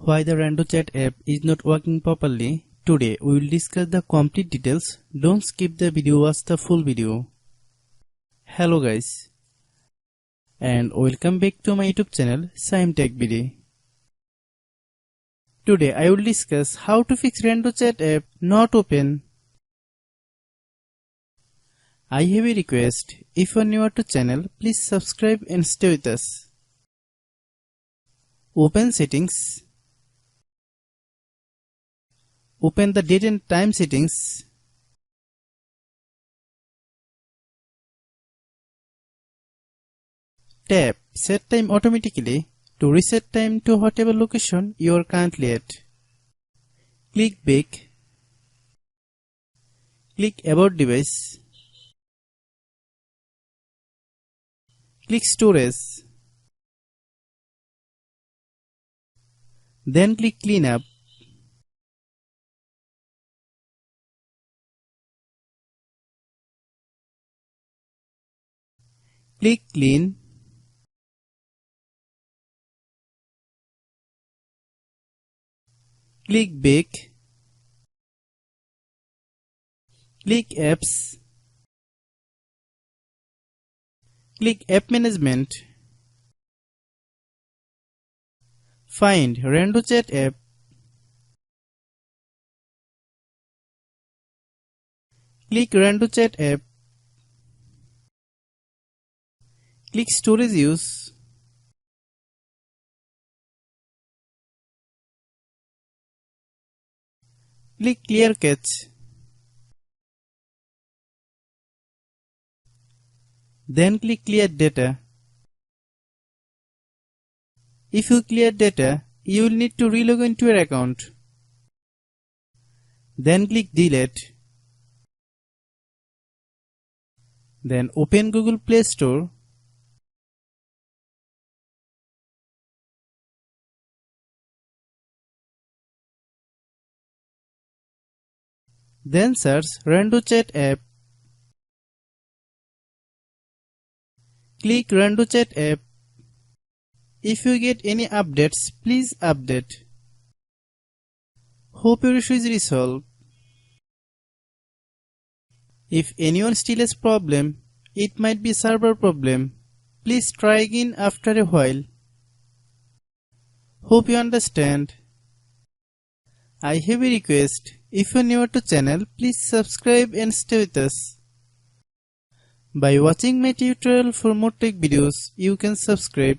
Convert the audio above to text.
Why the RandoChat app is not working properly. Today we will discuss the complete details. Don't skip the video, watch the full video. Hello guys, and welcome back to my YouTube channel Shaem Tech Video. Today I will discuss how to fix RandoChat app not open. I have a request. If you are new to channel, please subscribe and stay with us. Open settings. Open the date and time settings. Tap Set Time Automatically to reset time to whatever location you are currently at. Click Back. Click About Device. Click Storage. Then click Cleanup. Click Clean. Click Back. Click Apps. Click App Management. Find RandoChat app. Click RandoChat app. Click Storage Use. Click Clear Cache. Then click Clear Data. If you clear data, you will need to relog into your account. Then click Delete. Then open Google Play Store. Then search RandoChat app. Click RandoChat app. If you get any updates, please update. Hope your issue is resolved. If anyone still has problem, it might be server problem. Please try again after a while. Hope you understand. I have a request. If you are new to channel, please subscribe and stay with us. By watching my tutorial for more tech videos, you can subscribe.